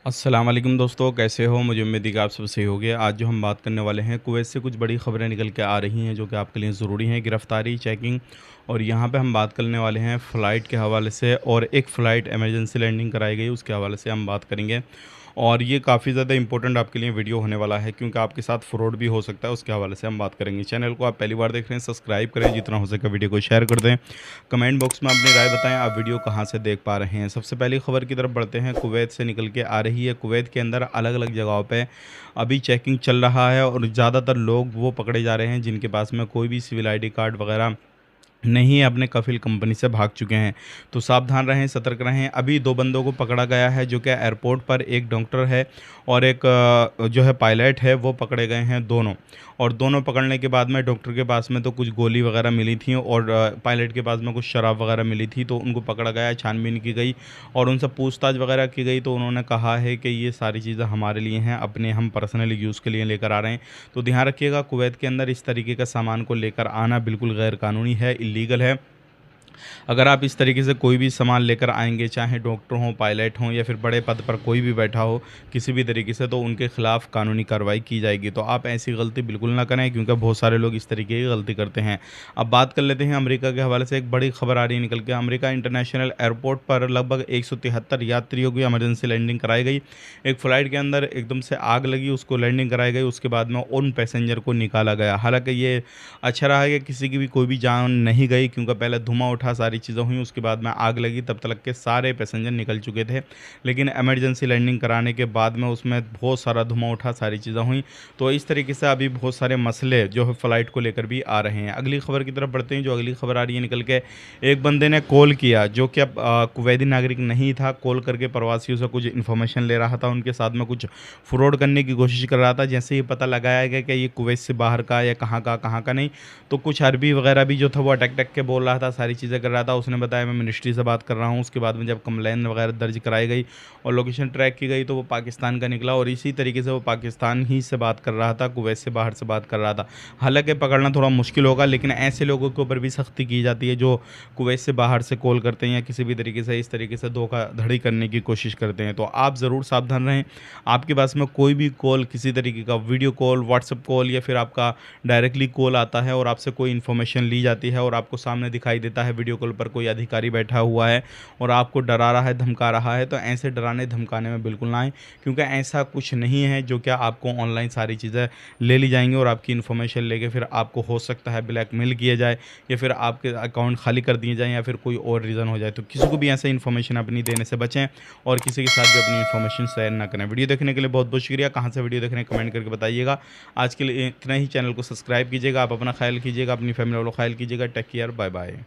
अस्सलाम वालेकुम दोस्तों, कैसे हो? मुझे उम्मीद है कि आप सब सही होंगे। आज जो हम बात करने वाले हैं, कुवैत से कुछ बड़ी खबरें निकल के आ रही हैं जो कि आपके लिए ज़रूरी हैं। गिरफ़्तारी, चेकिंग और यहाँ पे हम बात करने वाले हैं फ़्लाइट के हवाले से, और एक फ़्लाइट इमरजेंसी लैंडिंग कराई गई उसके हवाले से हम बात करेंगे। और ये काफ़ी ज़्यादा इंपॉर्टेंट आपके लिए वीडियो होने वाला है, क्योंकि आपके साथ फ्रॉड भी हो सकता है, उसके हवाले से हम बात करेंगे। चैनल को आप पहली बार देख रहे हैं, सब्सक्राइब करें, जितना हो सके वीडियो को शेयर कर दें। कमेंट बॉक्स में अपनी राय बताएं, आप वीडियो कहाँ से देख पा रहे हैं। सबसे पहली खबर की तरफ बढ़ते हैं। कुवैत से निकल के आ रही है। कुवैत के अंदर अलग अलग जगहों पे अभी चेकिंग चल रहा है, और ज़्यादातर लोग वो पकड़े जा रहे हैं जिनके पास में कोई भी सिविल आईडी कार्ड वगैरह नहीं, अपने कफ़िल कंपनी से भाग चुके हैं। तो सावधान रहें, सतर्क रहें। अभी 2 बंदों को पकड़ा गया है, जो कि एयरपोर्ट पर एक डॉक्टर है और एक जो है पायलट है, वो पकड़े गए हैं दोनों। और दोनों पकड़ने के बाद में डॉक्टर के पास में तो कुछ गोली वगैरह मिली थी, और पायलट के पास में कुछ शराब वगैरह मिली थी, तो उनको पकड़ा गया, छानबीन की गई और उनसे पूछताछ वगैरह की गई। तो उन्होंने कहा है कि ये सारी चीज़ें हमारे लिए हैं, अपने हम पर्सनल यूज़ के लिए लेकर आ रहे हैं। तो ध्यान रखिएगा, कुवैत के अंदर इस तरीके का सामान को लेकर आना बिल्कुल गैर कानूनी है, इल्लीगल है। अगर आप इस तरीके से कोई भी सामान लेकर आएँगे, चाहे डॉक्टर हों, पायलट हों या फिर बड़े पद पर कोई भी बैठा हो किसी भी तरीके से, तो उनके खिलाफ़ कानूनी कार्रवाई की जाएगी। तो आप ऐसी गलती बिल्कुल ना करें, क्योंकि बहुत सारे लोग इस तरीके की गलती करते हैं। अब बात कर लेते हैं अमेरिका के हवाले से। एक बड़ी खबर आ रही है निकल के। अमेरिका इंटरनेशनल एयरपोर्ट पर लगभग 173 यात्रियों की इमरजेंसी लैंडिंग कराई गई। एक फ़्लाइट के अंदर एकदम से आग लगी, उसको लैंडिंग कराई गई, उसके बाद में उन पैसेंजर को निकाला गया। हालाँकि ये अच्छा रहा कि किसी की भी कोई भी जान नहीं गई, क्योंकि पहले धुआँ उठा, सारी चीज़ें हुई, उसके बाद में आग लगी, तब तक के सारे पैसेंजर निकल चुके थे। लेकिन इमरजेंसी लैंडिंग कराने के बाद में उसमें बहुत सारा धुआँ उठा, सारी चीज़ें हुई। तो इस तरीके से अभी बहुत सारे मसले जो है फ़्लाइट को लेकर भी आ रहे हैं। अगली खबर की तरफ बढ़ते हैं। जो अगली खबर आ रही है निकल के, एक बंदे ने कॉल किया, जो कि अब कुवैती नागरिक नहीं था। कॉल करके प्रवासियों से कुछ इन्फॉर्मेशन ले रहा था, उनके साथ में कुछ फ्रॉड करने की कोशिश कर रहा था। जैसे ही पता लगाया गया कि ये कुवैत से बाहर का या कहाँ का नहीं, तो कुछ अरबी वगैरह भी जो था वो अटक-टक के बोल रहा था, सारी चीज़ें कर रहा था। उसने बताया मैं मिनिस्ट्री से बात कर रहा हूँ। उसके बाद में जब कंप्लेन वगैरह दर्ज कराई गई और लोकेशन ट्रैक की गई, तो वो पाकिस्तान का निकला, और इसी तरीके से वो पाकिस्तान ही से बात कर रहा था, कुवैत से बाहर से बात कर रहा था। हालाँकि पकड़ना थोड़ा मुश्किल होगा, लेकिन ऐसे लोगों के ऊपर भी सख्ती की जाती है जो कुवैत से बाहर से कॉल करते हैं या किसी भी तरीके से इस तरीके से धोखाधड़ी करने की कोशिश करते हैं। तो आप ज़रूर सावधान रहें। आपके पास में कोई भी कॉल, किसी तरीके का वीडियो कॉल, व्हाट्सएप कॉल या फिर आपका डायरेक्टली कॉल आता है और आपसे कोई इन्फॉर्मेशन ली जाती है, और आपको सामने दिखाई देता है वीडियो कॉल पर कोई अधिकारी बैठा हुआ है और आपको डरा रहा है, धमका रहा है, तो ऐसे डराने धमकाने में बिल्कुल ना आएँ, क्योंकि ऐसा कुछ नहीं है जो क्या आपको ऑनलाइन सारी चीज़ें ले ली जाएँगी और आपकी इन्फॉर्मेशन लेके फिर आपको हो सकता है ब्लैकमेल किया जाए या फिर आपके अकाउंट खाली कर दिए जाएँ या फिर कोई और रीज़न हो जाए। तो किसी को भी ऐसा इन्फॉर्मेशन अपनी देने से बचें और किसी के साथ भी अपनी इन्फॉर्मेशन शेयर ना करें। वीडियो देखने के लिए बहुत बहुत शुक्रिया। कहाँ से वीडियो देख रहे हैं कमेंट करके बताइएगा। आज के लिए इतना ही। चैनल को सब्सक्राइब कीजिएगा। आप अपना ख्याल कीजिएगा, अपनी फैमिली वालों का ख्याल कीजिएगा। Take care, bye bye.